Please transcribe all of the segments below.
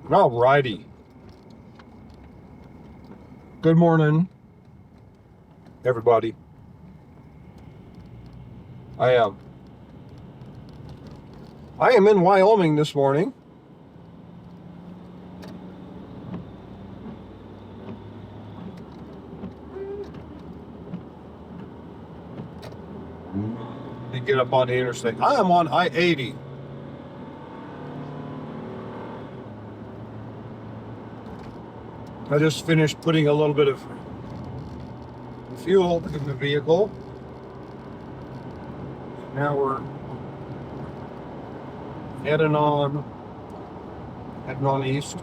All righty. Good morning, everybody. I am. I am in Wyoming this morning. To get up on the interstate. I am on I-80. I just finished putting a little bit of fuel in the vehicle. Now we're heading on east.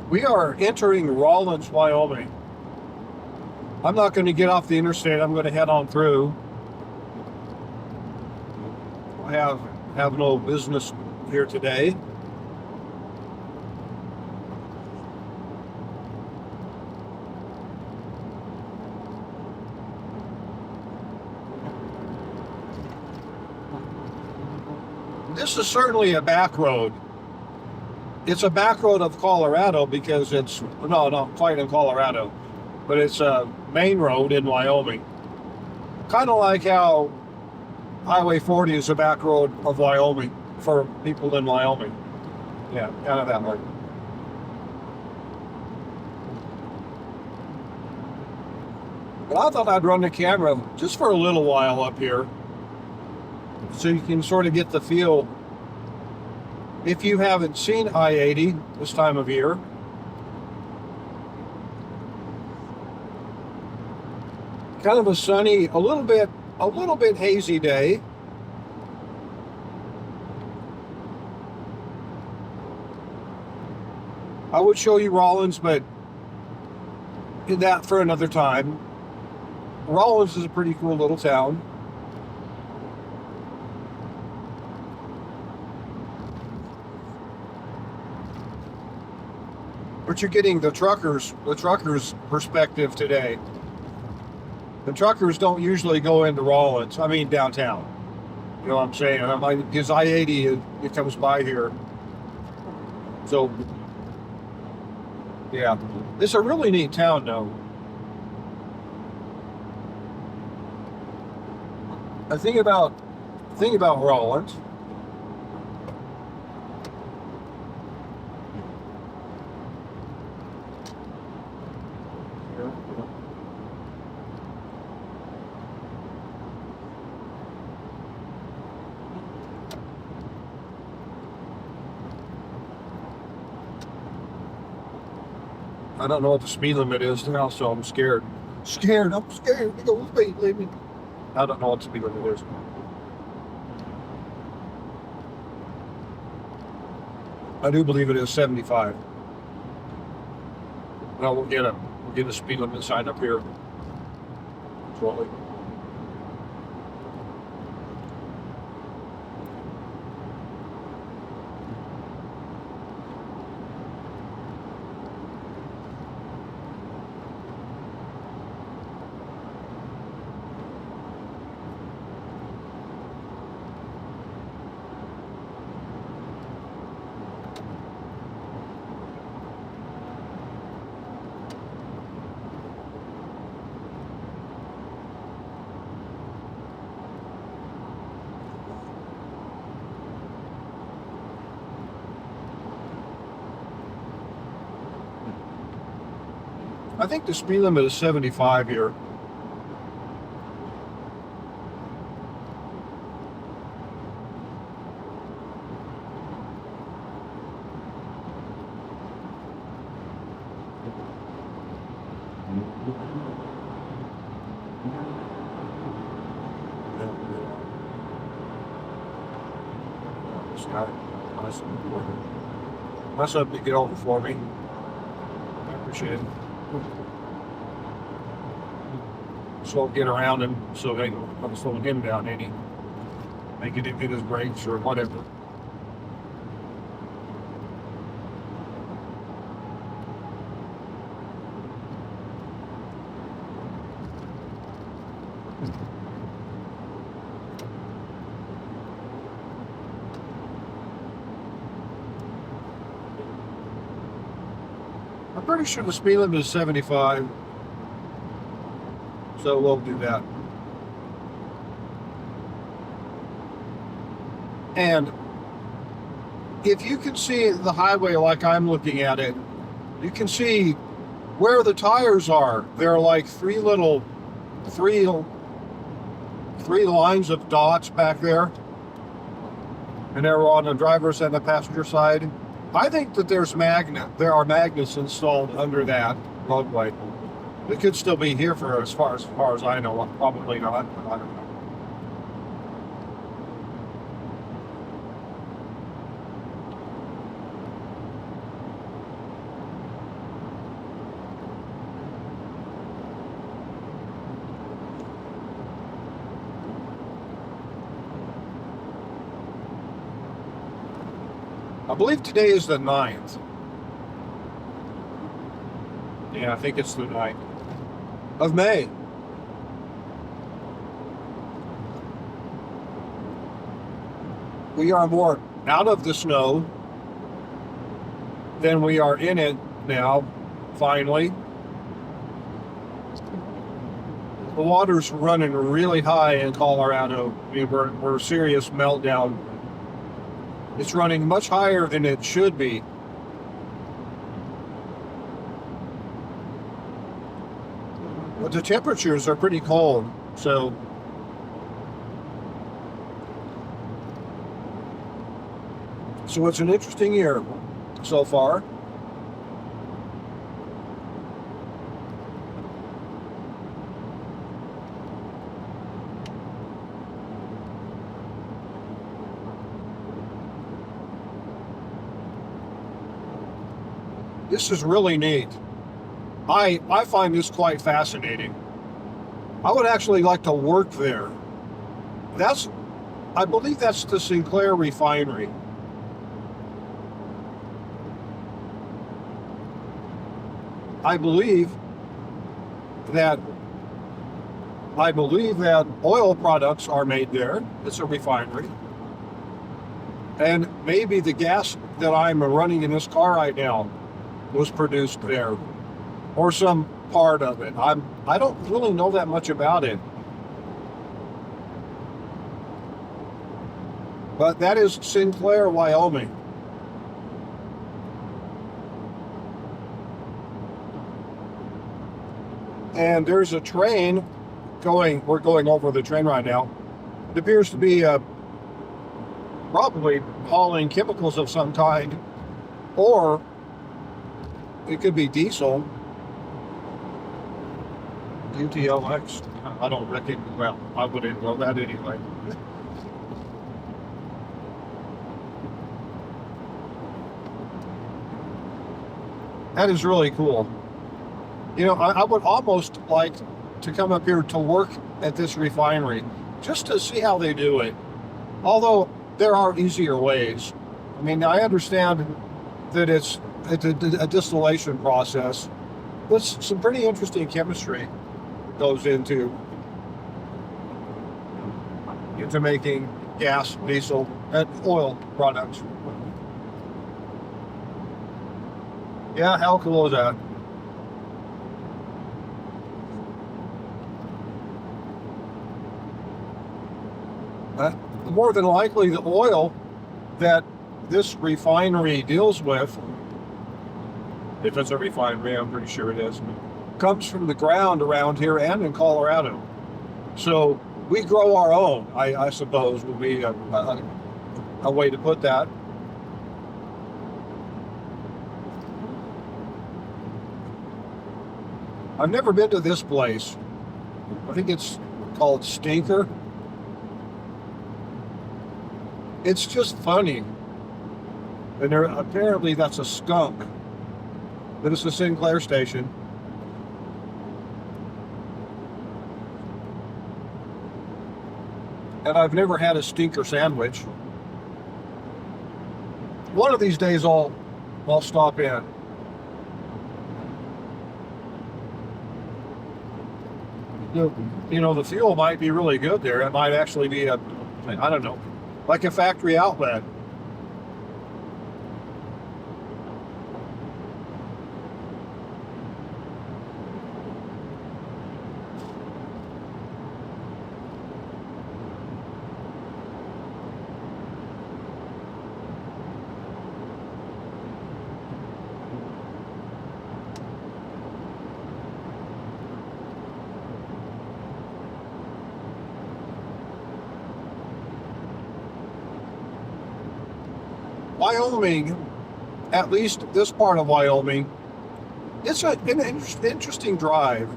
We are entering Rawlins, Wyoming. I'm not going to get off the interstate. I'm going to head on through. I have no business here today. This is certainly a back road. It's a back road of Colorado because it's, no, not quite in Colorado, but it's a main road in Wyoming. Kind of like how Highway 40 is a back road of Wyoming for people in Wyoming. Yeah, kind of that way. But I thought I'd run the camera just for a little while up here so you can sort of get the feel. If you haven't seen I-80 this time of year, kind of a sunny, a little bit hazy day. I would show you Rawlins, but in that for another time. Rawlins is a pretty cool little town. But you're getting the truckers' perspective today. The truckers don't usually go into Rawlins. I mean downtown. You know what I'm saying? Because I-80 it comes by here. So yeah, it's a really neat town, though. The thing about Rawlins. I don't know what the speed limit is now, so I'm scared. I'm scared. You go speed limit. I don't know what the speed limit is. I do believe it is 75. Well, we'll get a speed limit sign up here shortly. I think the speed limit is 75 here. This guy, nice up to get over for me. I appreciate it. slow get around him so they don't slow him down any. Make it hit his brakes or whatever. I'm pretty sure the speed limit is 75. So we'll do that. And if you can see the highway like I'm looking at it, you can see where the tires are. There are like three lines of dots back there. And they're on the driver's and the passenger side. I think that there are magnets installed under that roadway. It could still be here for as far as I know. Probably not. I don't know. I believe today is the 9th. Yeah, I think it's the 9th of May. We are more out of the snow than we are in it now, finally. The water's running really high in Colorado. I mean, we're serious meltdown. It's running much higher than it should be. But the temperatures are pretty cold, so it's an interesting year so far. This is really neat. I find this quite fascinating. I would actually like to work there. I believe that's the Sinclair refinery. I believe that oil products are made there. It's a refinery. And maybe the gas that I'm running in this car right now was produced there, or some part of it. I don't really know that much about it. But that is Sinclair, Wyoming. And there's a train we're going over the train right now. It appears to be probably hauling chemicals of some kind, or it could be diesel. UTLX. I don't reckon. Well, I wouldn't know that anyway. That is really cool. You know, I would almost like to come up here to work at this refinery just to see how they do it. Although there are easier ways. I mean, I understand that it's a distillation process. But some pretty interesting chemistry goes into making gas, diesel, and oil products. Yeah, how cool is that? More than likely, the oil that this refinery deals with, if it's a refinery, I'm pretty sure it is, comes from the ground around here and in Colorado. So we grow our own, I suppose, would be a way to put that. I've never been to this place. I think it's called Stinker. It's just funny. And apparently that's a skunk. But it's a Sinclair station. and I've never had a stinker sandwich. One of these days I'll stop in. The fuel might be really good there. It might actually be I don't know, like a factory outlet. Wyoming, at least this part of Wyoming, it's an interesting drive,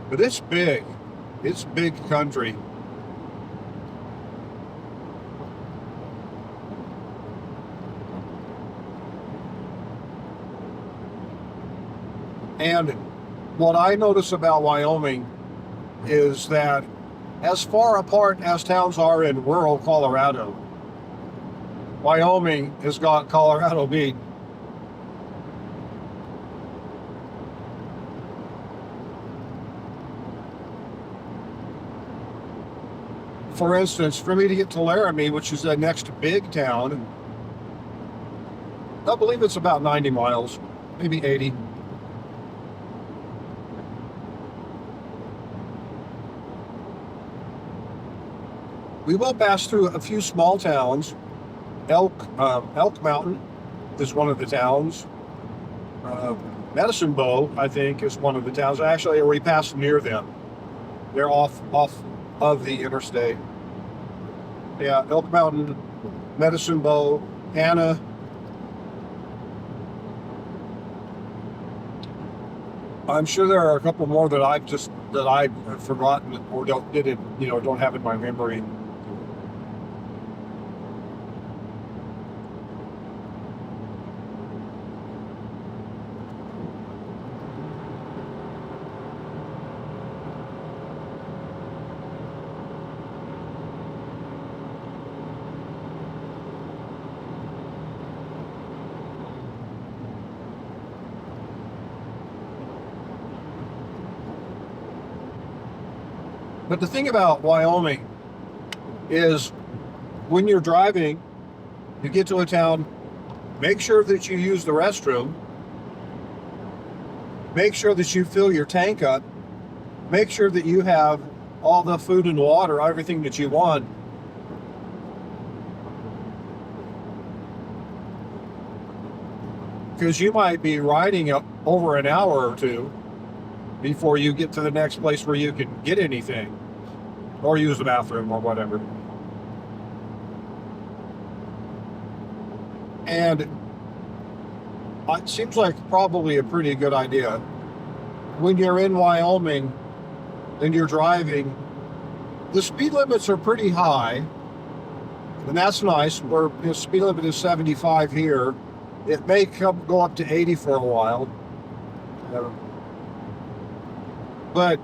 but it's big. It's big country. And what I notice about Wyoming is that as far apart as towns are in rural Colorado, Wyoming has got Colorado beat. For instance, for me to get to Laramie, which is the next big town, I believe it's about 90 miles, maybe 80. We will pass through a few small towns. Elk Mountain is one of the towns. Medicine Bow, I think, is one of the towns. Actually, we passed near them. They're off of the interstate. Yeah, Elk Mountain, Medicine Bow, Anna. I'm sure there are a couple more that I've forgotten or don't have in my memory. But the thing about Wyoming is when you're driving, you get to a town, make sure that you use the restroom, make sure that you fill your tank up, make sure that you have all the food and water, everything that you want. Because you might be riding over an hour or two before you get to the next place where you can get anything or use the bathroom or whatever. And it seems like probably a pretty good idea. When you're in Wyoming and you're driving, the speed limits are pretty high, and that's nice. Where the speed limit is 75 here. It may go up to 80 for a while. But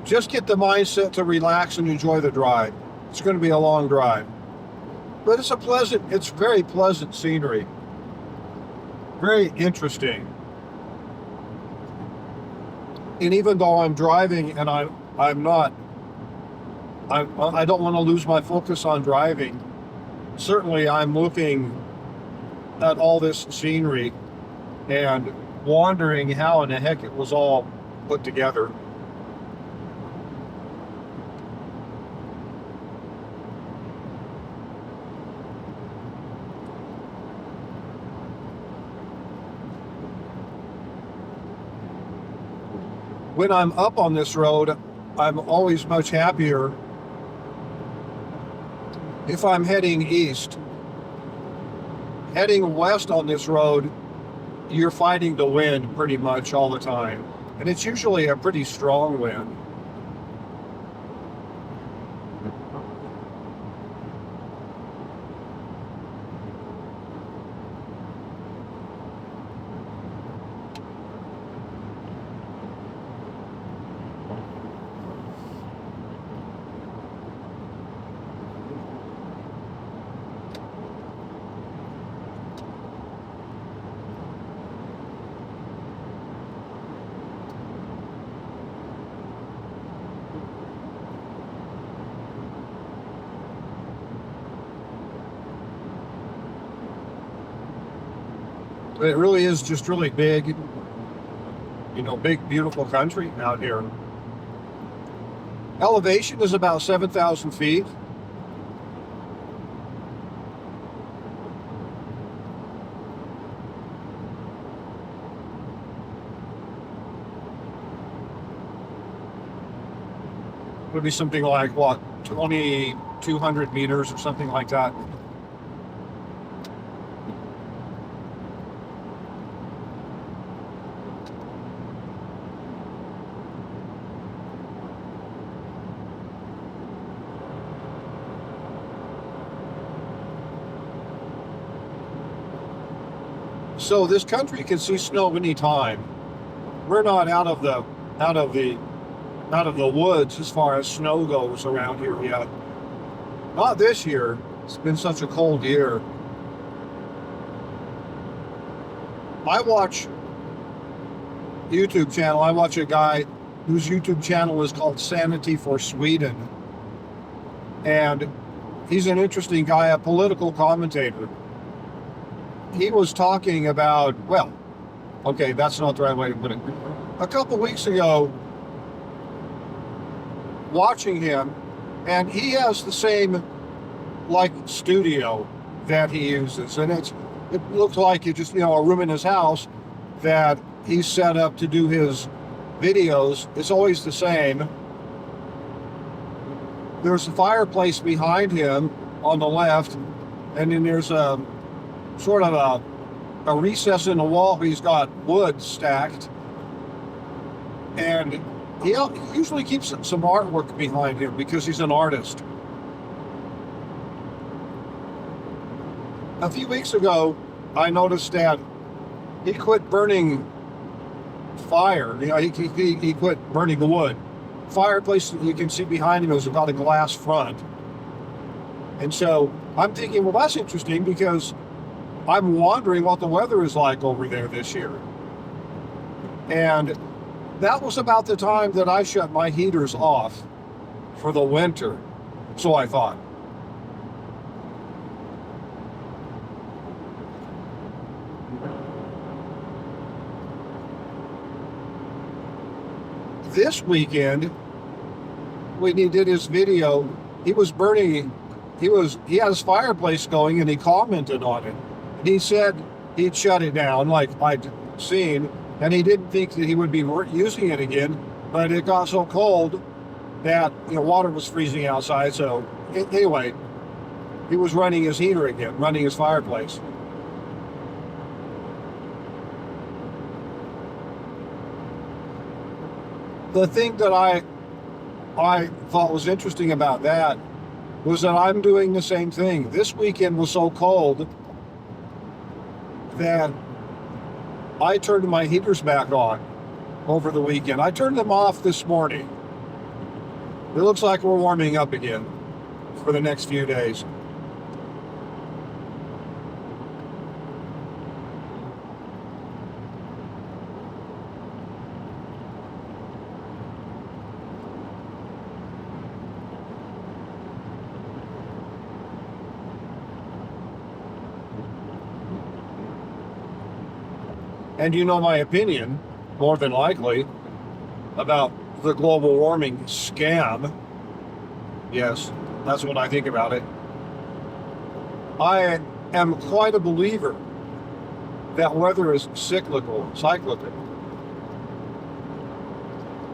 just get the mindset to relax and enjoy the drive. It's going to be a long drive. But it's very pleasant scenery. Very interesting. And even though I'm driving and I don't want to lose my focus on driving, certainly I'm looking at all this scenery and wondering how in the heck it was all put together. When I'm up on this road, I'm always much happier if I'm heading east. Heading west on this road, you're fighting the wind pretty much all the time. And it's usually a pretty strong wind. It really is just really big, big, beautiful country out here. Elevation is about 7,000 feet. Would be something like, what, 2,200 meters or something like that. So this country can see snow anytime. We're not out of the woods as far as snow goes around here yet. Not this year. It's been such a cold year. I watch YouTube channel. I watch a guy whose YouTube channel is called Sanity for Sweden. And he's an interesting guy, a political commentator. He was talking about, well, okay, that's not the right way to put it. A couple weeks ago, watching him, and he has the same studio that he uses, and it looks like it's just a room in his house that he's set up to do his videos. It's always the same. There's a fireplace behind him on the left, and then there's a sort of a recess in the wall where he's got wood stacked, and he usually keeps some artwork behind him because he's an artist. A few weeks ago, I noticed that he quit burning fire. He quit burning the wood. Fireplace that you can see behind him is about a glass front. And so I'm thinking, well, that's interesting because I'm wondering what the weather is like over there this year. And that was about the time that I shut my heaters off for the winter. So I thought. This weekend, when he did his video, he had his fireplace going and he commented on it. He said he'd shut it down like I'd seen, and he didn't think that he would be using it again, but it got so cold that water was freezing outside. So anyway, he was running his heater again, running his fireplace. The thing that I thought was interesting about that was that I'm doing the same thing. This weekend was so cold that I turned my heaters back on over the weekend. I turned them off this morning. It looks like we're warming up again for the next few days. And you know my opinion, more than likely, about the global warming scam. Yes, that's what I think about it. I am quite a believer that weather is cyclical,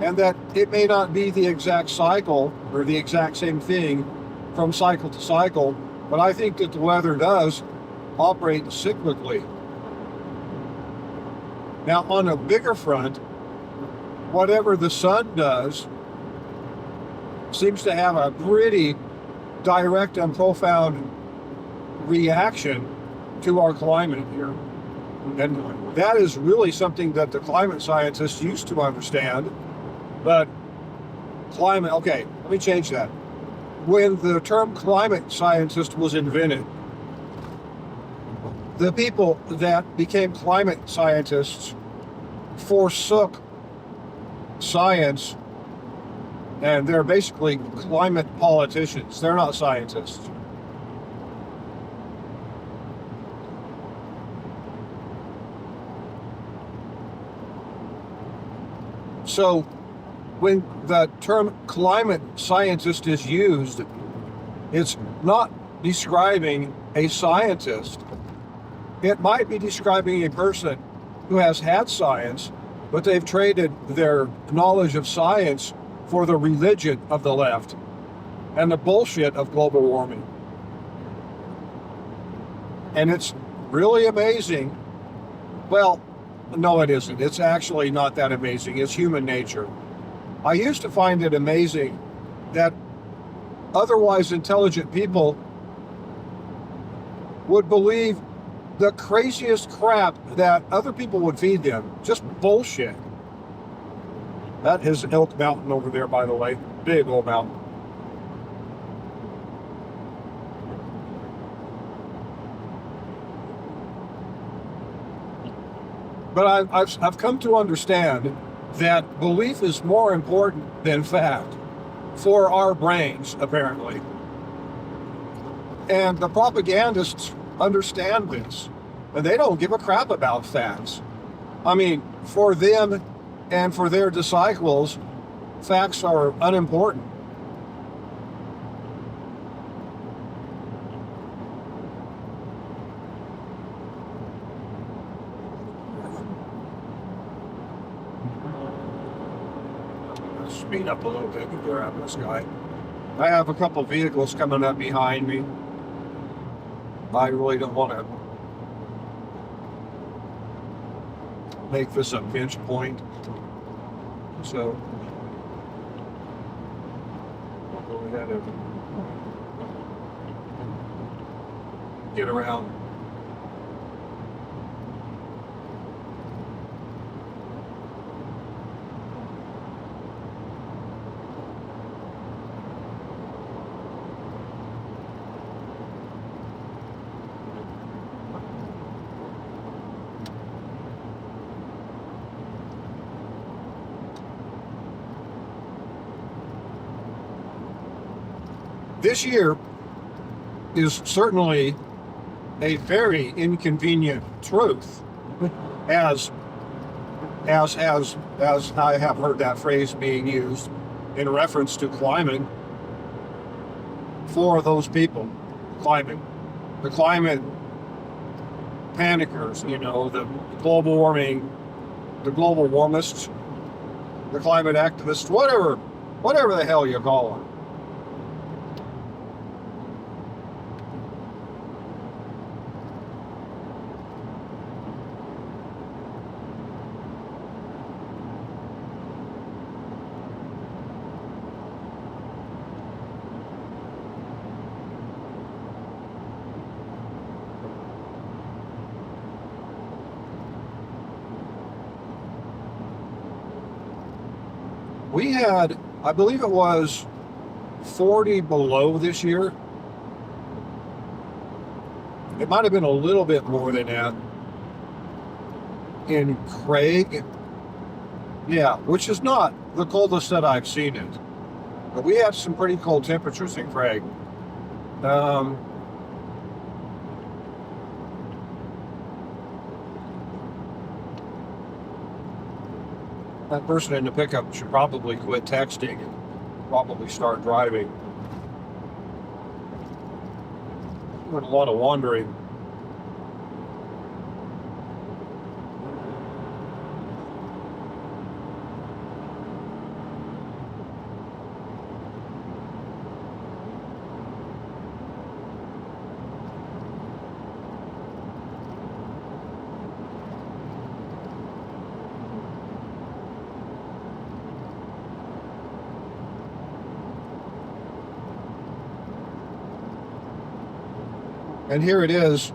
and that it may not be the exact cycle or the exact same thing from cycle to cycle, but I think that the weather does operate cyclically. Now, on a bigger front, whatever the sun does seems to have a pretty direct and profound reaction to our climate here. And that is really something that the climate scientists used to understand. But climate, okay, let me change that. When the term climate scientist was invented, the people that became climate scientists forsook science, and they're basically climate politicians. They're not scientists. So when the term climate scientist is used, it's not describing a scientist. It might be describing a person who has had science, but they've traded their knowledge of science for the religion of the left and the bullshit of global warming. And it's really amazing. Well, no, it isn't. It's actually not that amazing. It's human nature. I used to find it amazing that otherwise intelligent people would believe the craziest crap that other people would feed them. Just bullshit. That is Elk Mountain over there, by the way. Big old mountain. But I've come to understand that belief is more important than fact for our brains, apparently. And the propagandists understand this, and they don't give a crap about facts. I mean, for them and for their disciples, facts are unimportant. Speed up a little bit to grab this guy. I have a couple vehicles coming up behind me. I really don't want to make this a pinch point. So I'll go ahead and get around. This year is certainly a very inconvenient truth, as I have heard that phrase being used in reference to climate for those people. The climate panickers, the global warming, the global warmists, the climate activists, whatever the hell you call them. We had, I believe it was 40 below this year. It might have been a little bit more than that in Craig. Yeah, which is not the coldest that I've seen it. But we had some pretty cold temperatures in Craig. That person in the pickup should probably quit texting and probably start driving. Doing a lot of wandering. And here it is.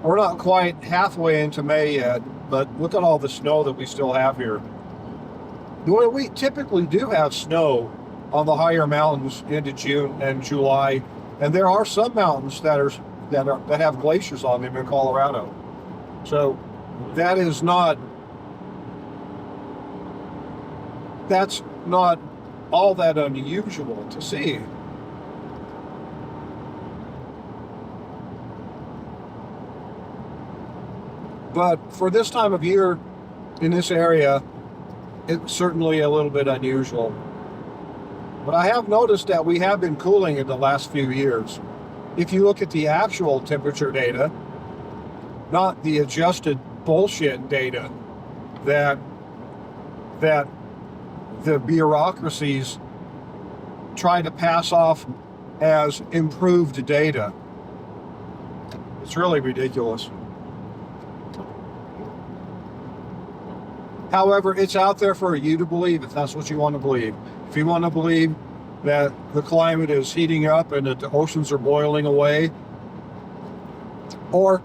We're not quite halfway into May yet, but look at all the snow that we still have here. We typically do have snow on the higher mountains into June and July, and there are some mountains that have glaciers on them in Colorado. So that's not all that unusual to see. But for this time of year, in this area, it's certainly a little bit unusual. But I have noticed that we have been cooling in the last few years. If you look at the actual temperature data, not the adjusted bullshit data that the bureaucracies try to pass off as improved data. It's really ridiculous. However, it's out there for you to believe if that's what you want to believe. If you want to believe that the climate is heating up and that the oceans are boiling away, or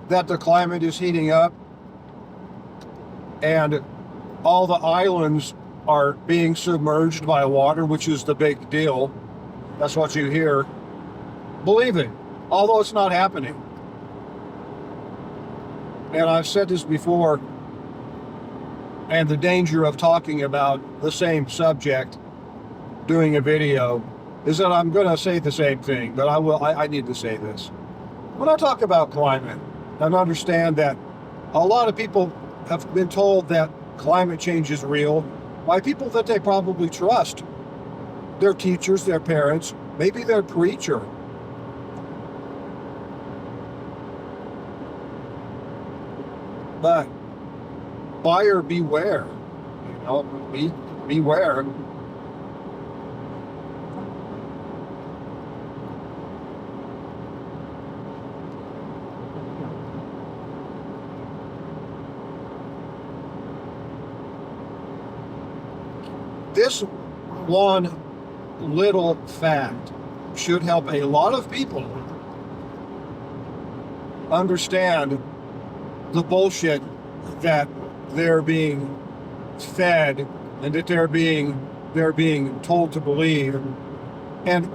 that the climate is heating up and all the islands are being submerged by water, which is the big deal. That's what you hear. Believe it, although it's not happening. And I've said this before, and the danger of talking about the same subject, doing a video, is that I'm going to say the same thing, but I need to say this. When I talk about climate, and understand that a lot of people have been told that climate change is real by people that they probably trust. Their teachers, their parents, maybe their preacher. But buyer beware. Beware. This one little fact should help a lot of people understand the bullshit that they're being fed and that they're being told to believe. And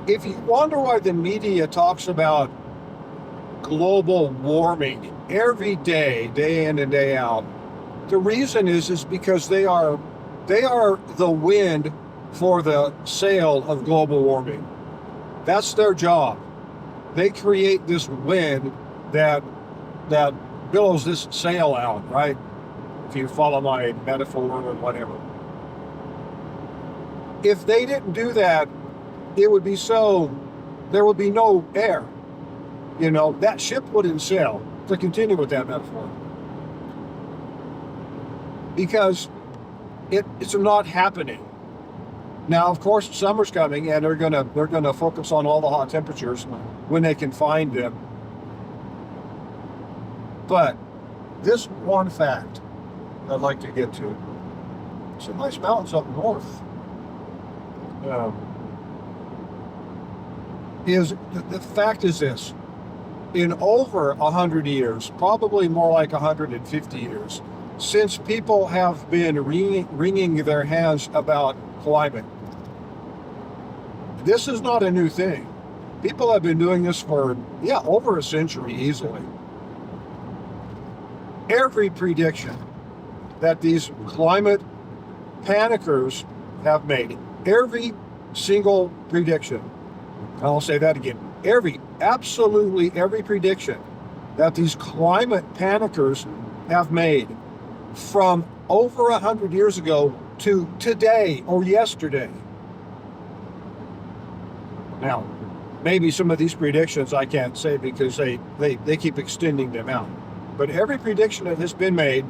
if you wonder why the media talks about global warming every day, day in and day out, the reason is because they are the wind for the sail of global warming. That's their job. They create this wind that billows this sail out, right? If you follow my metaphor or whatever. If they didn't do that, there would be no air. That ship wouldn't sail, to continue with that metaphor. Because it's not happening. Now, of course, summer's coming, and they're gonna focus on all the hot temperatures when they can find them. But this one fact I'd like to get to. Some nice mountains up north. The fact is this: in over 100 years, probably more like 150 years, since people have been wringing their hands about climate. This is not a new thing. People have been doing this for, over a century easily. Every prediction that these climate panickers have made, every single prediction, I'll say that again, absolutely every prediction that these climate panickers have made from over 100 years ago to today or yesterday. Now, maybe some of these predictions I can't say because they keep extending them out. But every prediction that has been made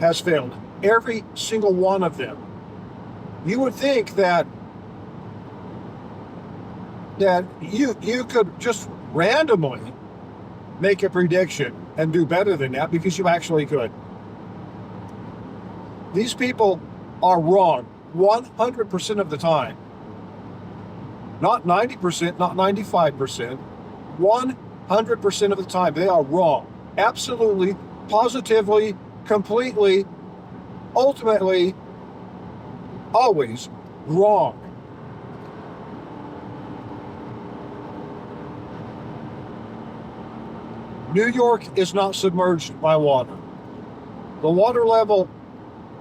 has failed. Every single one of them. You would think that you could just randomly make a prediction and do better than that, because you actually could. These people are wrong 100% of the time. Not 90%, not 95%, 100% of the time they are wrong. Absolutely, positively, completely, ultimately, always wrong. New York is not submerged by water. The water level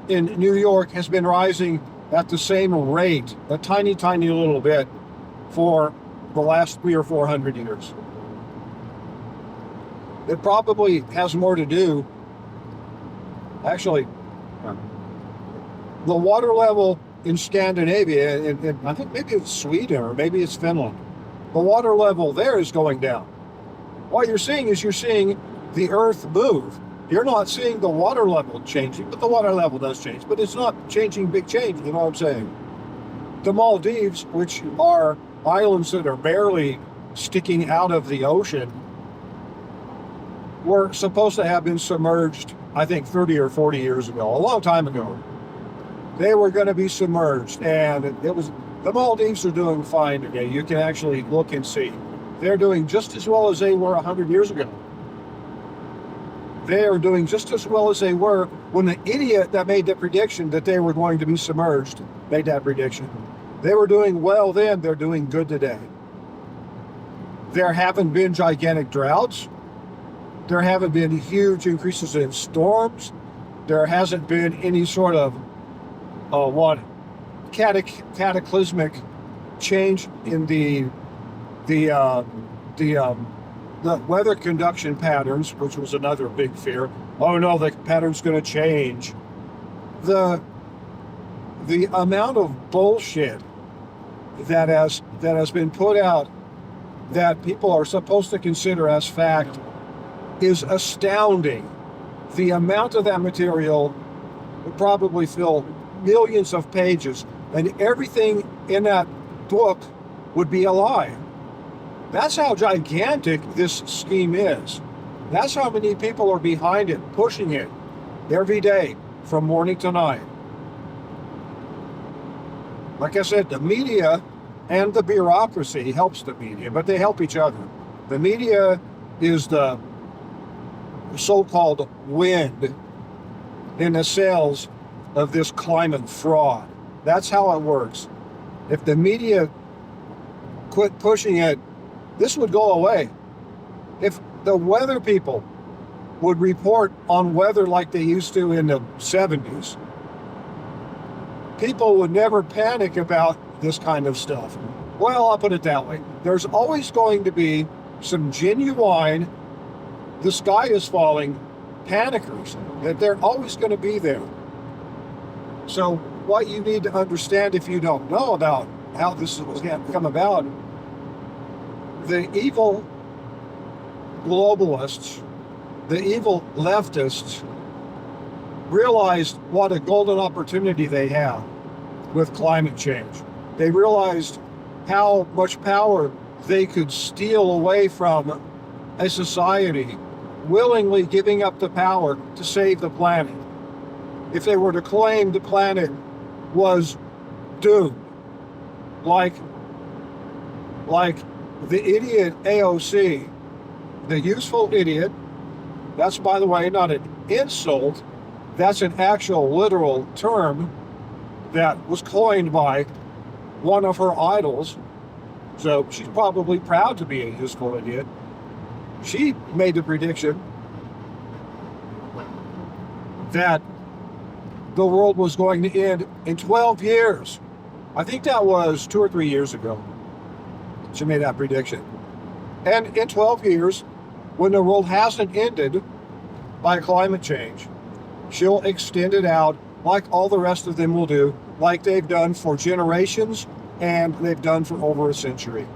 in New York has been rising at the same rate, a tiny, tiny little bit, for the last 300 or 400 years. It probably has more to do, Actually, the water level in Scandinavia, and I think maybe it's Sweden or maybe it's Finland, the water level there is going down. What you're seeing is you're seeing the earth move. You're not seeing the water level changing, but the water level does change. But it's not changing big change, you know what I'm saying? The Maldives, which are islands that are barely sticking out of the ocean, were supposed to have been submerged, I think 30 or 40 years ago, a long time ago. They were going to be submerged, and the Maldives are doing fine today. You can actually look and see. They're doing just as well as they were 100 years ago. They are doing just as well as they were when the idiot that made the prediction that they were going to be submerged made that prediction. They were doing well then, they're doing good today. There haven't been gigantic droughts. There haven't been huge increases in storms. There hasn't been any sort of cataclysmic change in the weather conduction patterns, which was another big fear. Oh no, the pattern's going to change. The amount of bullshit that has been put out that people are supposed to consider as fact is astounding. The amount of that material would probably fill millions of pages, and everything in that book would be a lie. That's how gigantic this scheme is. That's how many people are behind it, pushing it every day from morning to night. Like I said, the media and the bureaucracy helps the media, but they help each other. The media is the so-called wind in the sails of this climate fraud. That's how it works. If the media quit pushing it, this would go away. If the weather people would report on weather like they used to in the 70s, people would never panic about this kind of stuff. Well, I'll put it that way. There's always going to be some genuine, the sky is falling, panickers, that they're always going to be there. So what you need to understand, if you don't know about how this was going to come about, the evil globalists, the evil leftists realized what a golden opportunity they have with climate change. They realized how much power they could steal away from a society, willingly giving up the power to save the planet. If they were to claim the planet was doomed, like the idiot AOC, the useful idiot, that's, by the way, not an insult, that's an actual literal term that was coined by one of her idols. So she's probably proud to be a useful idiot. She made the prediction that the world was going to end in 12 years. I think that was 2 or 3 years ago. She made that prediction. And in 12 years, when the world hasn't ended by climate change, she'll extend it out like all the rest of them will do, like they've done for generations and they've done for over a century.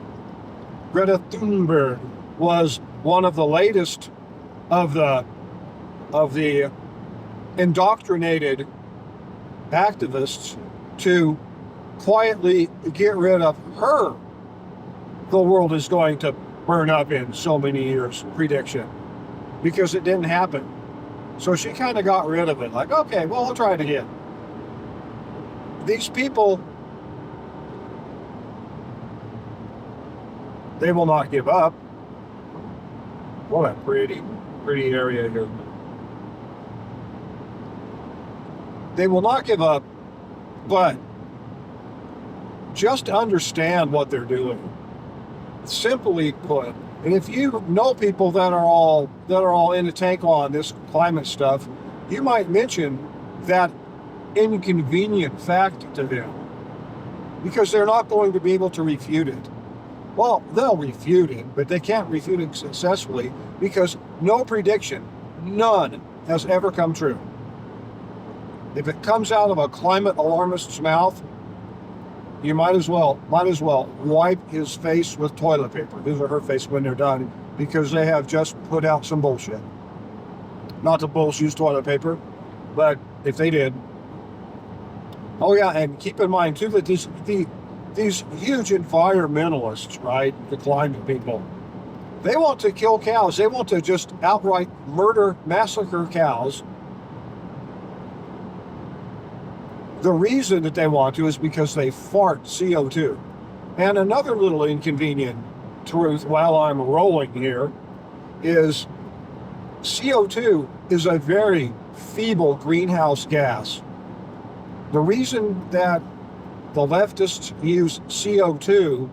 Greta Thunberg was one of the latest of the indoctrinated activists to quietly get rid of her "the world is going to burn up in so many years" prediction, because it didn't happen. So she kind of got rid of it, like, okay, well, I'll try it again. These people, they will not give up. What a pretty area here. They will not give up, but just understand what they're doing. Simply put, and if you know people that are all in the tank on this climate stuff, you might mention that inconvenient fact to them, because they're not going to be able to refute it. Well, they'll refute it, but they can't refute it successfully because no prediction, none, has ever come true. If it comes out of a climate alarmist's mouth, you might as well wipe his face with toilet paper, his or her face, when they're done, because they have just put out some bullshit. Not that bulls use toilet paper, but if they did. Oh yeah, and keep in mind too that these huge environmentalists, right, the climate people, they want to kill cows. They want to just outright murder, massacre cows. The reason that they want to is because they fart CO2. And another little inconvenient truth while I'm rolling here is CO2 is a very feeble greenhouse gas. The reason that the leftists use CO2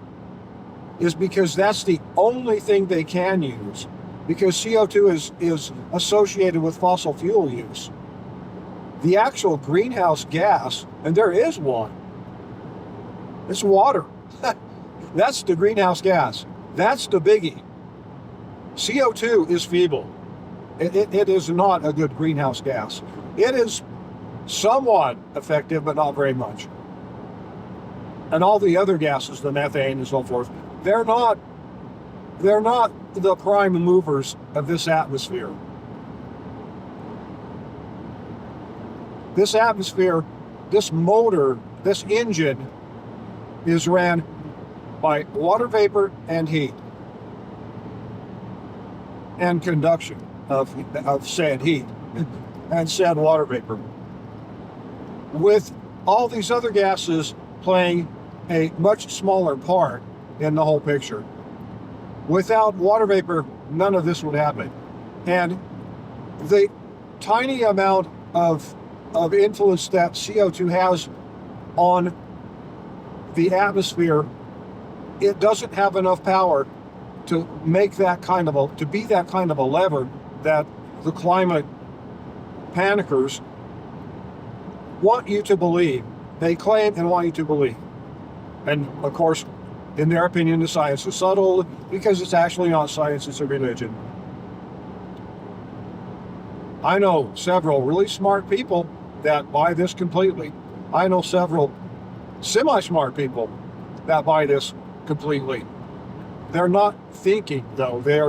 is because that's the only thing they can use, because CO2 is associated with fossil fuel use. The actual greenhouse gas, and there is one, it's water. That's the greenhouse gas. That's the biggie. CO2 is feeble. It is not a good greenhouse gas. It is somewhat effective, but not very much. And all the other gases, the methane and so forth, they're not the prime movers of this atmosphere. This atmosphere, this motor, this engine is ran by water vapor and heat and conduction of said heat and said water vapor, with all these other gases playing a much smaller part in the whole picture. Without water vapor, none of this would happen. And the tiny amount of influence that CO2 has on the atmosphere, it doesn't have enough power to make that kind of to be that kind of a lever that the climate panickers want you to believe. They claim and want you to believe. And of course, in their opinion, the science is subtle, because it's actually not science, it's a religion. I know several really smart people that buy this completely. I know several semi-smart people that buy this completely. They're not thinking, though. They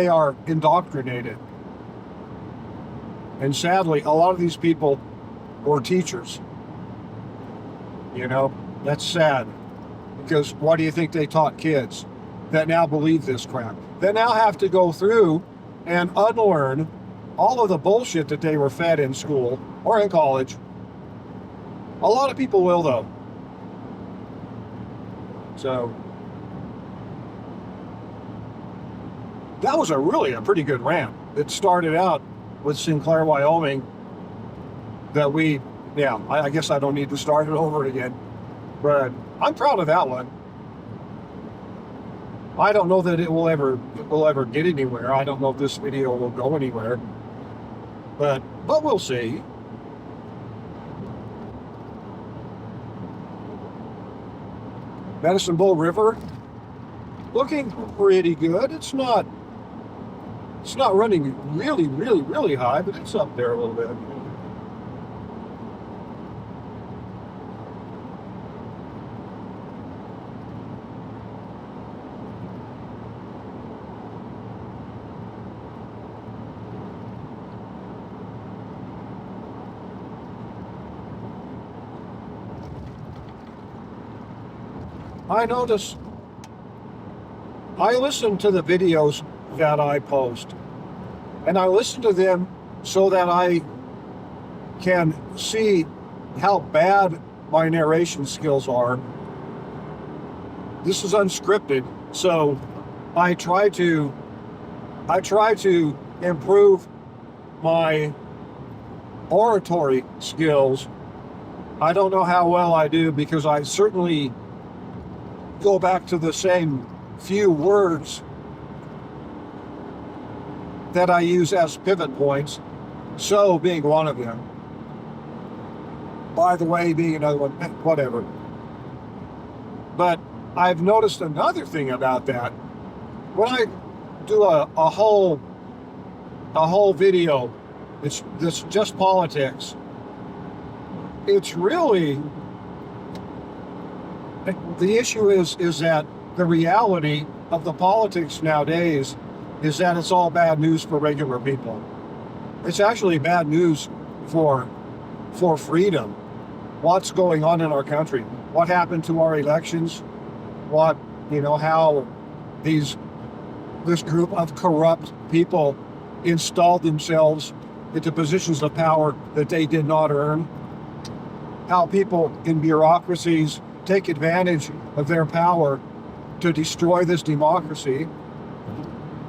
are indoctrinated. And sadly, a lot of these people were teachers. You know, that's sad. Because what do you think they taught kids that now believe this crap? They now have to go through and unlearn all of the bullshit that they were fed in school or in college. A lot of people will, though. So that was a pretty good rant. It started out with Sinclair, Wyoming, that I guess I don't need to start it over again, but I'm proud of that one. I don't know that it will ever get anywhere. I don't know if this video will go anywhere, but we'll see. Medicine Bow River, looking pretty good. It's not running really high, but it's up there a little bit. I listen to the videos that I post, and I listen to them so that I can see how bad my narration skills are. This is unscripted, so I try to improve my oratory skills. I don't know how well I do, because I certainly go back to the same few words that I use as pivot points, so being one of them. By the way, being another one, whatever. But I've noticed another thing about that. When I do a whole video, it's just politics, it's really, the issue is that the reality of the politics nowadays is that it's all bad news for regular people. It's actually bad news for freedom. What's going on in our country? What happened to our elections? How this group of corrupt people installed themselves into positions of power that they did not earn. How people in bureaucracies take advantage of their power to destroy this democracy.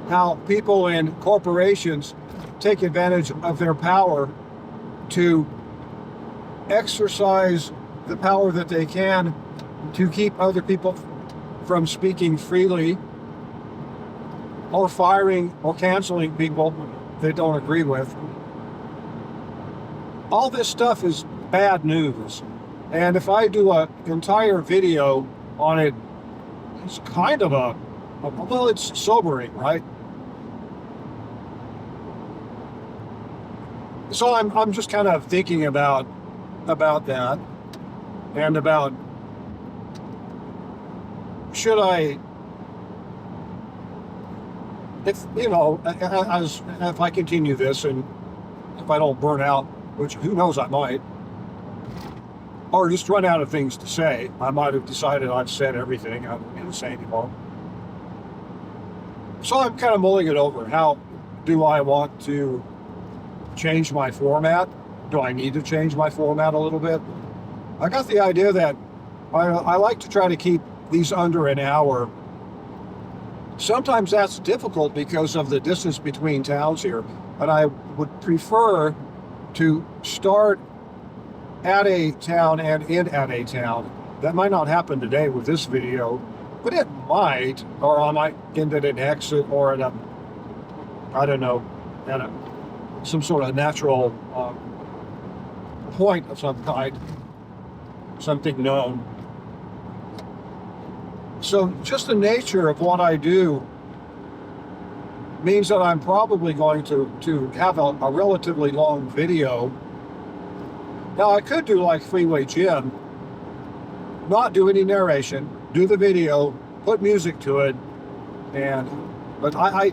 How people in corporations take advantage of their power to exercise the power that they can to keep other people from speaking freely, or firing or canceling people they don't agree with. All this stuff is bad news. And if I do an entire video on it, it's kind of it's sobering, right? So I'm just kind of thinking about that, and about, should I, if I continue this, and if I don't burn out, which who knows, I might, or just run out of things to say. I might have decided I've said everything I don't need to say anymore. So I'm kind of mulling it over. How do I want to change my format? Do I need to change my format a little bit? I got the idea that I like to try to keep these under an hour. Sometimes that's difficult because of the distance between towns here, and I would prefer to start at a town and end at a town. That might not happen today with this video, but it might, or I might end at an exit, or at some sort of natural point of some kind, something known. So just the nature of what I do means that I'm probably going to have a relatively long video. Now, I could do like Freeway Jim, not do any narration, do the video, put music to it, but I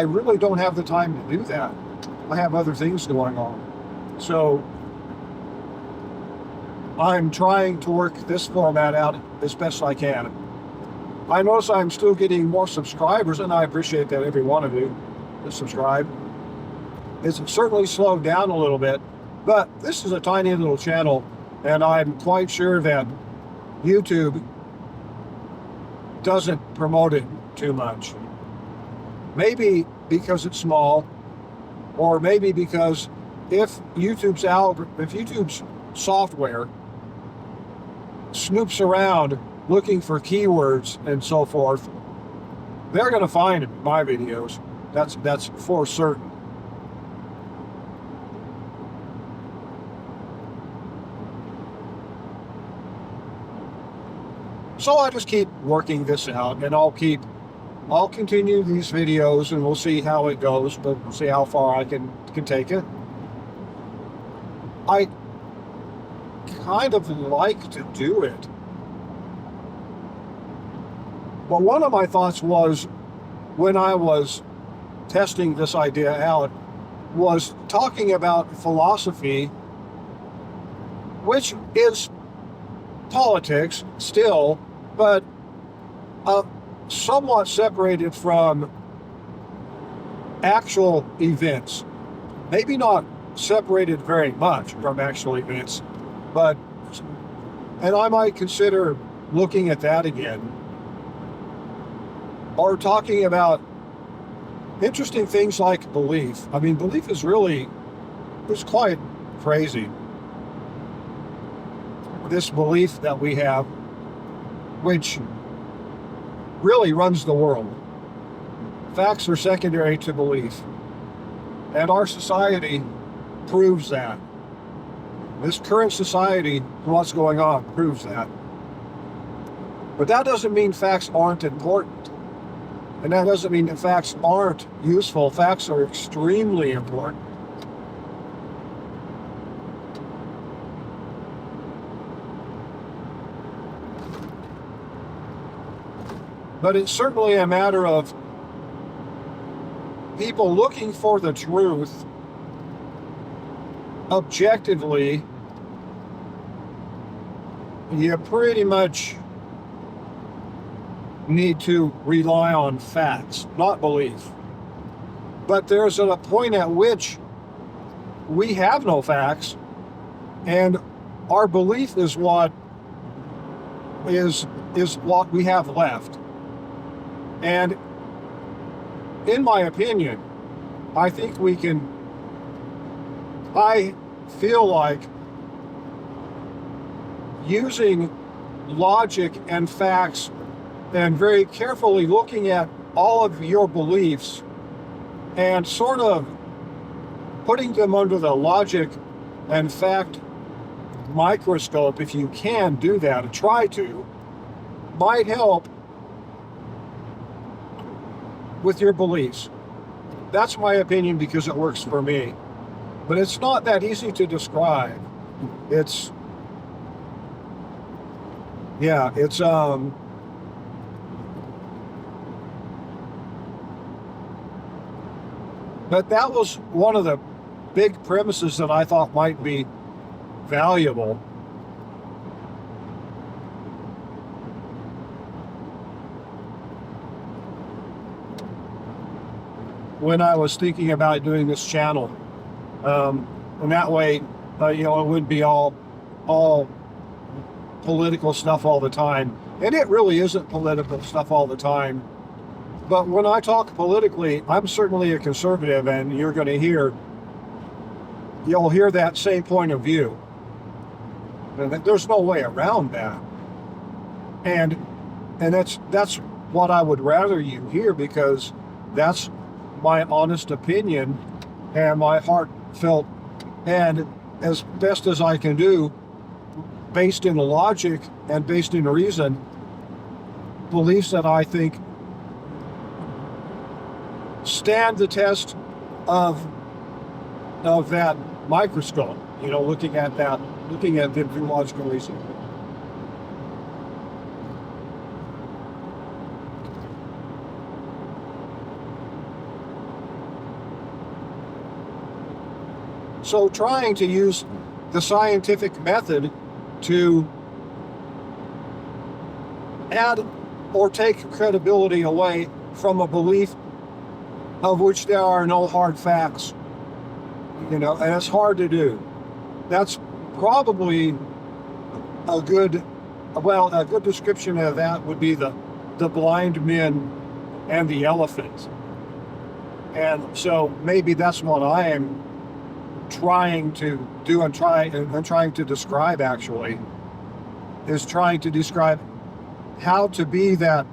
really don't have the time to do that. I have other things going on. So I'm trying to work this format out as best I can. I notice I'm still getting more subscribers, and I appreciate that, every one of you that subscribe. It's certainly slowed down a little bit, but this is a tiny little channel, and I'm quite sure that YouTube doesn't promote it too much. Maybe because it's small, or maybe because if YouTube's software snoops around looking for keywords and so forth, they're going to find my videos. That's for certain. So I just keep working this out, and I'll continue these videos, and we'll see how it goes, but we'll see how far I can take it. I kind of like to do it. But one of my thoughts was, when I was testing this idea out, was talking about philosophy, which is politics still, but somewhat separated from actual events. Maybe not separated very much from actual events, and I might consider looking at that again, or talking about interesting things like belief. I mean, belief is quite crazy. This belief that we have, which really runs the world. Facts are secondary to belief. And our society proves that. This current society, what's going on, proves that. But that doesn't mean facts aren't important. And that doesn't mean that facts aren't useful. Facts are extremely important. but it's certainly a matter of people looking for the truth objectively. You pretty much need to rely on facts, not belief. But there's a point at which we have no facts, and our belief is what we have left. And in my opinion, I feel like using logic and facts and very carefully looking at all of your beliefs and sort of putting them under the logic and fact microscope, if you can do that, try to, might help with your beliefs. That's my opinion because it works for me. But it's not that easy to describe. But that was one of the big premises that I thought might be valuable. When I was thinking about doing this channel, and that way, it wouldn't be all political stuff all the time, and it really isn't political stuff all the time. But when I talk politically, I'm certainly a conservative, and you'll hear that same point of view. And there's no way around that. And that's what I would rather you hear, because that's my honest opinion and my heartfelt, and as best as I can do, based in logic and based in reason, beliefs that I think stand the test of that microscope, looking at them through logical reason. So trying to use the scientific method to add or take credibility away from a belief of which there are no hard facts, and it's hard to do. That's probably a good description of that would be the blind men and the elephant. And so maybe that's what I am trying to do and trying to describe, actually, is trying to describe how to be that.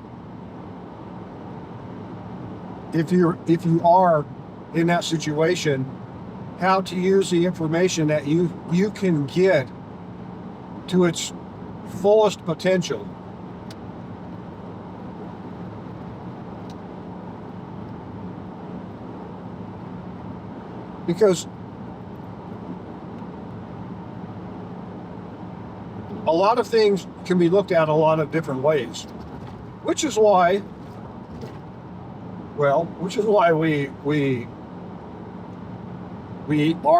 If you are in that situation, how to use the information that you can get to its fullest potential. Because a lot of things can be looked at a lot of different ways, which is why we are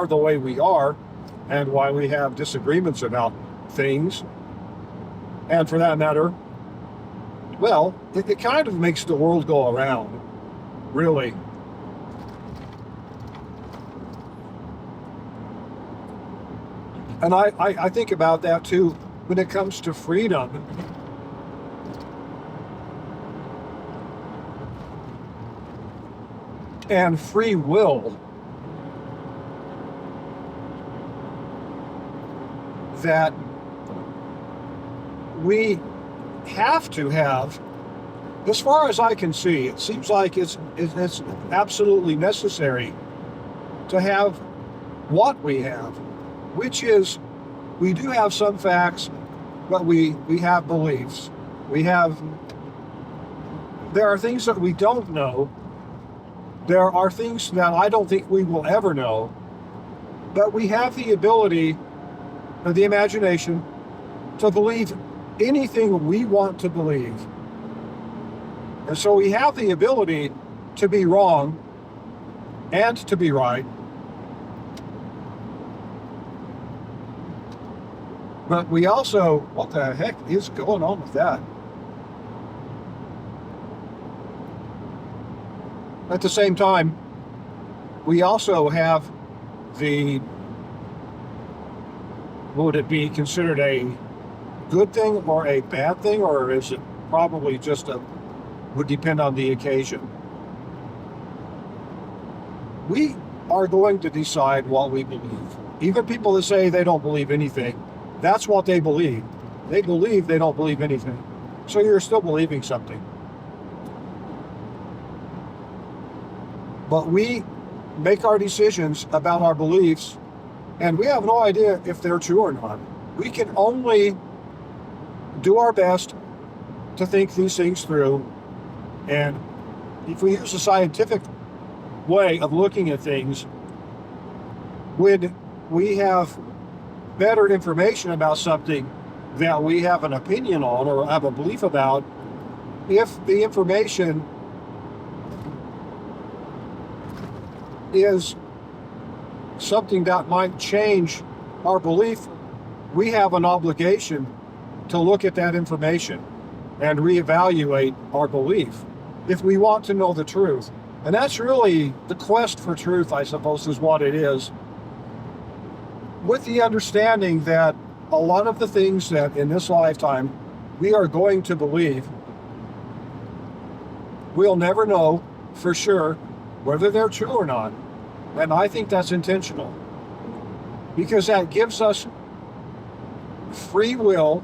the way we are, and why we have disagreements about things. And for that matter, it kind of makes the world go around, really. And I think about that too when it comes to freedom. And free will, that we have to have, as far as I can see, it seems like it's absolutely necessary to have what we have, which is, we do have some facts, but we have beliefs. There are things that we don't know. There are things that I don't think we will ever know, but we have the ability and the imagination to believe anything we want to believe. And so we have the ability to be wrong and to be right. But we also, what the heck is going on with that? At the same time, we also have would it be considered a good thing or a bad thing, or is it probably just would depend on the occasion? We are going to decide what we believe. Even people that say they don't believe anything, that's what they believe. They believe they don't believe anything. So you're still believing something. But we make our decisions about our beliefs, and we have no idea if they're true or not. We can only do our best to think these things through, and if we use a scientific way of looking at things, when we have better information about something that we have an opinion on or have a belief about, if the information is something that might change our belief, we have an obligation to look at that information and reevaluate our belief if we want to know the truth. And that's really the quest for truth, I suppose, is what it is. With the understanding that a lot of the things that in this lifetime we are going to believe, we'll never know for sure whether they're true or not. And I think that's intentional, because that gives us free will,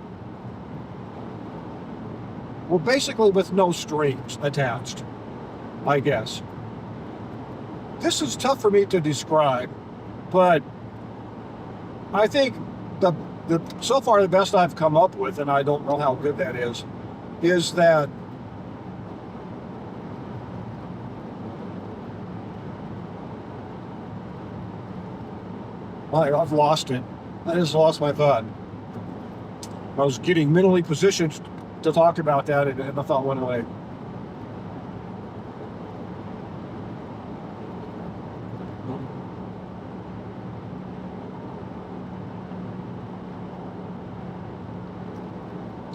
well, basically with no strings attached, I guess. This is tough for me to describe, but I think the so far the best I've come up with, and I don't know how good that is that I've lost it. I just lost my thought. I was getting mentally positioned to talk about that, and the thought went away.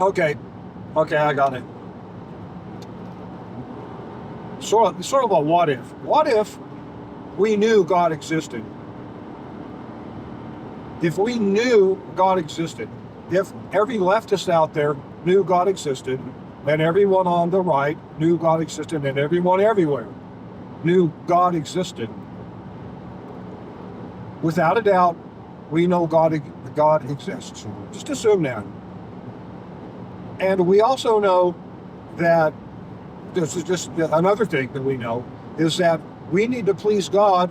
Okay, I got it. Sort of a what if. What if we knew God existed? If we knew God existed, if every leftist out there knew God existed, and everyone on the right knew God existed, and everyone everywhere knew God existed, without a doubt, we know God exists. Just assume that. And we also know that, this is just another thing that we know, is that we need to please God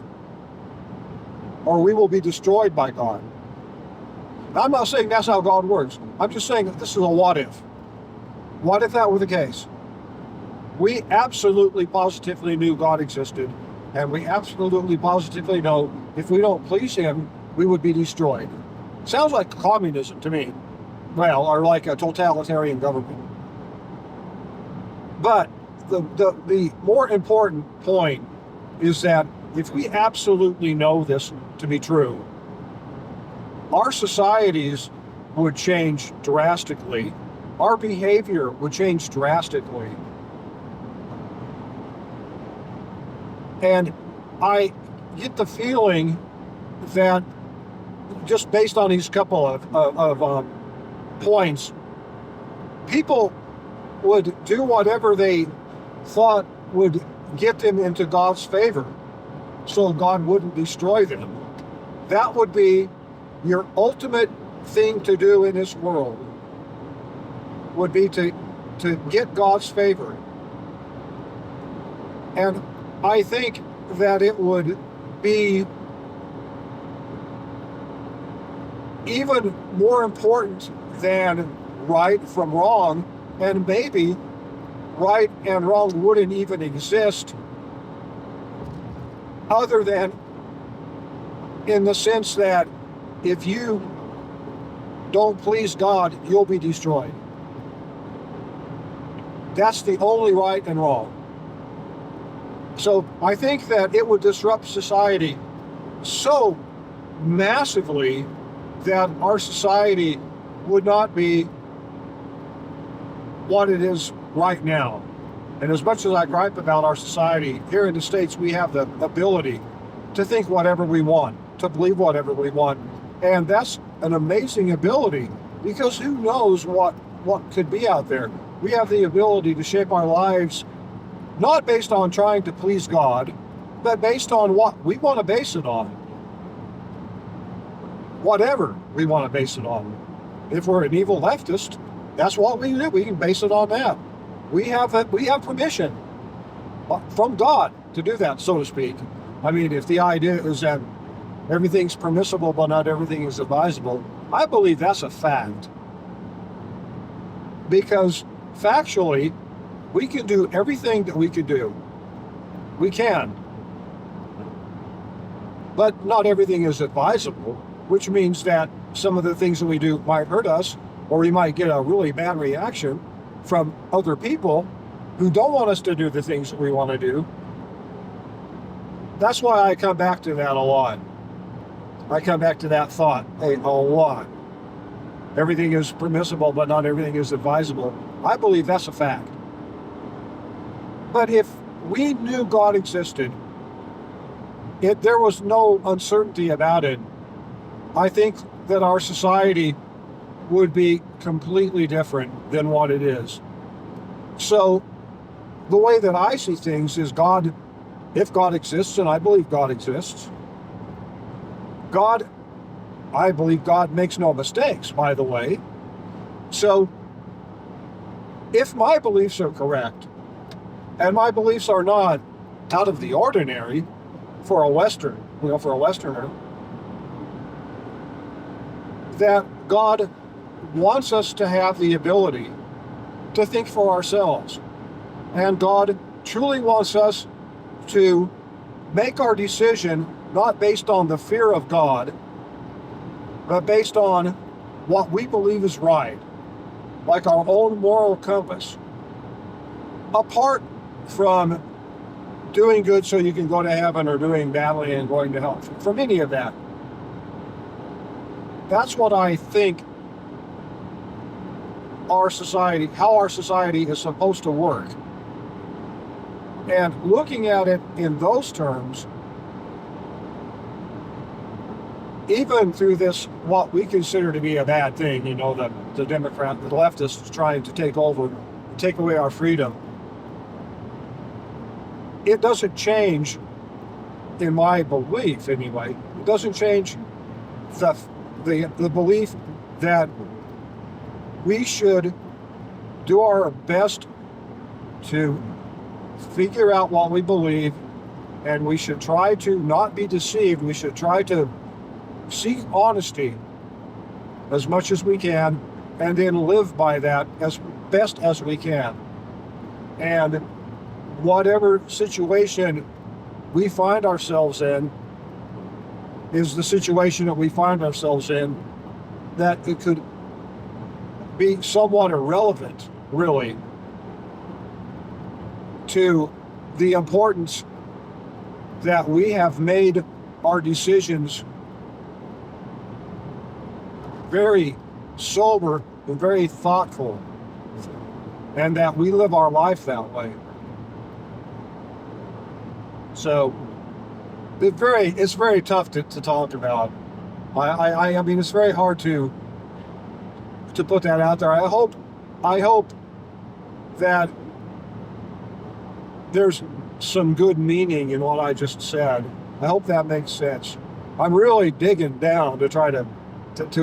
or we will be destroyed by God. Now, I'm not saying that's how God works. I'm just saying that this is a what if. What if that were the case? We absolutely positively knew God existed, and we absolutely positively know if we don't please Him, we would be destroyed. Sounds like communism to me. Well, or like a totalitarian government. But the more important point is that if we absolutely know this to be true, our societies would change drastically. Our behavior would change drastically. And I get the feeling that just based on these couple of points, people would do whatever they thought would get them into God's favor, so God wouldn't destroy them. That would be your ultimate thing to do in this world, would be to get God's favor. And I think that it would be even more important than right from wrong, and maybe right and wrong wouldn't even exist, other than in the sense that if you don't please God, you'll be destroyed. That's the only right and wrong. So I think that it would disrupt society so massively that our society would not be what it is right now. And as much as I gripe about our society, here in the States, we have the ability to think whatever we want, to believe whatever we want. And that's an amazing ability, because who knows what could be out there. We have the ability to shape our lives, not based on trying to please God, but based on what we want to base it on. Whatever we want to base it on. If we're an evil leftist, that's what we do. We can base it on that. We have permission from God to do that, so to speak. I mean, if the idea is that everything's permissible but not everything is advisable, I believe that's a fact. Because factually, we can do everything that we could do. We can. But not everything is advisable, which means that some of the things that we do might hurt us, or we might get a really bad reaction from other people who don't want us to do the things that we want to do. That's why I come back to that a lot. I come back to that thought a lot. Everything is permissible, but not everything is advisable. I believe that's a fact. But if we knew God existed, if there was no uncertainty about it, I think that our society would be completely different than what it is. So the way that I see things is God, if God exists, and I believe God exists, I believe God makes no mistakes, by the way. So if my beliefs are correct, and my beliefs are not out of the ordinary for a Westerner, that God wants us to have the ability to think for ourselves. And God truly wants us to make our decision not based on the fear of God, but based on what we believe is right, like our own moral compass, apart from doing good so you can go to heaven or doing badly and going to hell. From any of that. That's what I think how our society is supposed to work. And looking at it in those terms, even through this, what we consider to be a bad thing, the leftists trying to take away our freedom, it doesn't change, in my belief anyway, it doesn't change the belief that we should do our best to figure out what we believe, and we should try to not be deceived. We should try to seek honesty as much as we can, and then live by that as best as we can. And whatever situation we find ourselves in is the situation that we find ourselves in, that it could be somewhat irrelevant, really, to the importance that we have made our decisions very sober and very thoughtful, and that we live our life that way. So it's very tough to talk about. I mean, it's very hard to put that out there. I hope that there's some good meaning in what I just said. I hope that makes sense. I'm really digging down to try to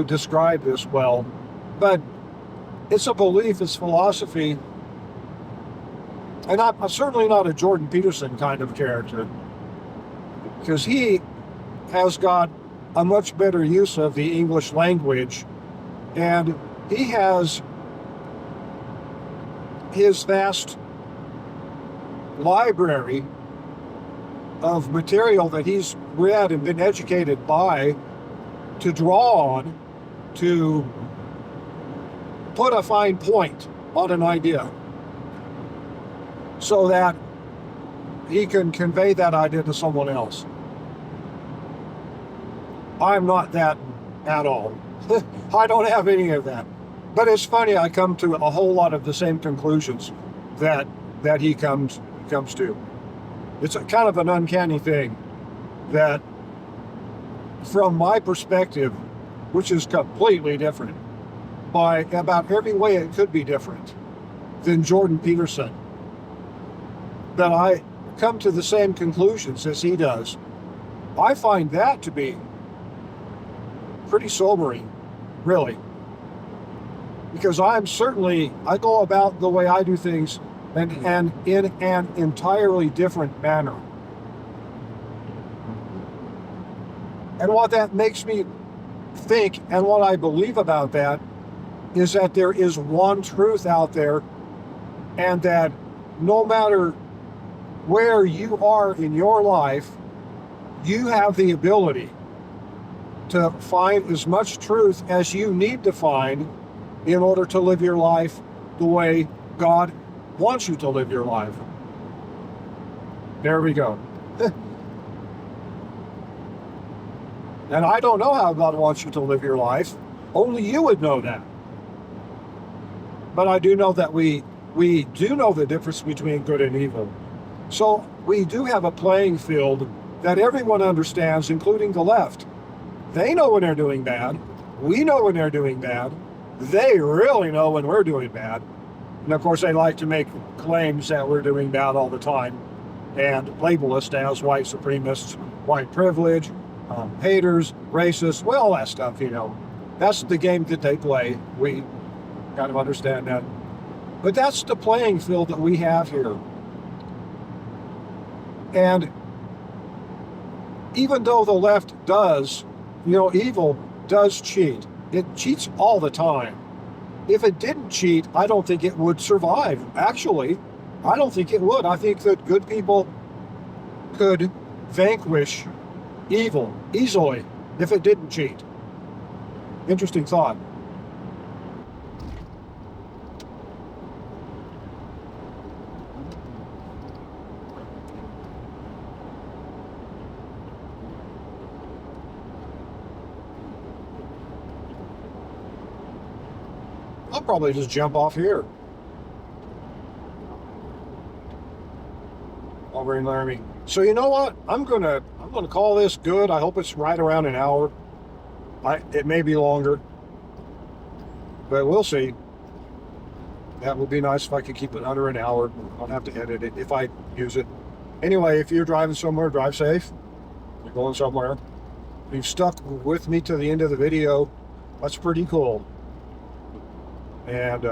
describe this well, but it's a belief, it's philosophy, and I'm certainly not a Jordan Peterson kind of character, because he has got a much better use of the English language, and he has his vast library of material that he's read and been educated by to draw on to put a fine point on an idea. so that he can convey that idea to someone else. I'm not that at all. I don't have any of that. But it's funny, I come to a whole lot of the same conclusions that he comes to. It's a kind of an uncanny thing that, from my perspective, which is completely different, by about every way it could be different than Jordan Peterson, that I come to the same conclusions as he does. I find that to be pretty sobering, really. Because I go about the way I do things and in an entirely different manner. And what that makes me think, and what I believe about that, is that there is one truth out there, and that no matter where you are in your life, you have the ability to find as much truth as you need to find in order to live your life the way God wants you to live your life. There we go. And I don't know how God wants you to live your life. Only you would know that. But I do know that we do know the difference between good and evil. So we do have a playing field that everyone understands, including the left. They know when they're doing bad. We know when they're doing bad. They really know when we're doing bad. And of course, they like to make claims that we're doing bad all the time and label us as white supremacists, white privilege, haters, racists, well, all that stuff, That's the game that they play. We kind of understand that. But that's the playing field that we have here. And even though the left does, evil does cheat. It cheats all the time. If it didn't cheat, I don't think it would survive. Actually, I don't think it would. I think that good people could vanquish evil easily if it didn't cheat. Interesting thought. I'll probably just jump off here over in Laramie. So you know what? I'm gonna call this good. I hope it's right around an hour. It may be longer, but we'll see. That would be nice if I could keep it under an hour. I'll have to edit it if I use it. Anyway, if you're driving somewhere, drive safe. You're going somewhere. If you've stuck with me to the end of the video, that's pretty cool. And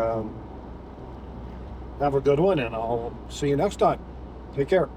have a good one, and I'll see you next time. Take care.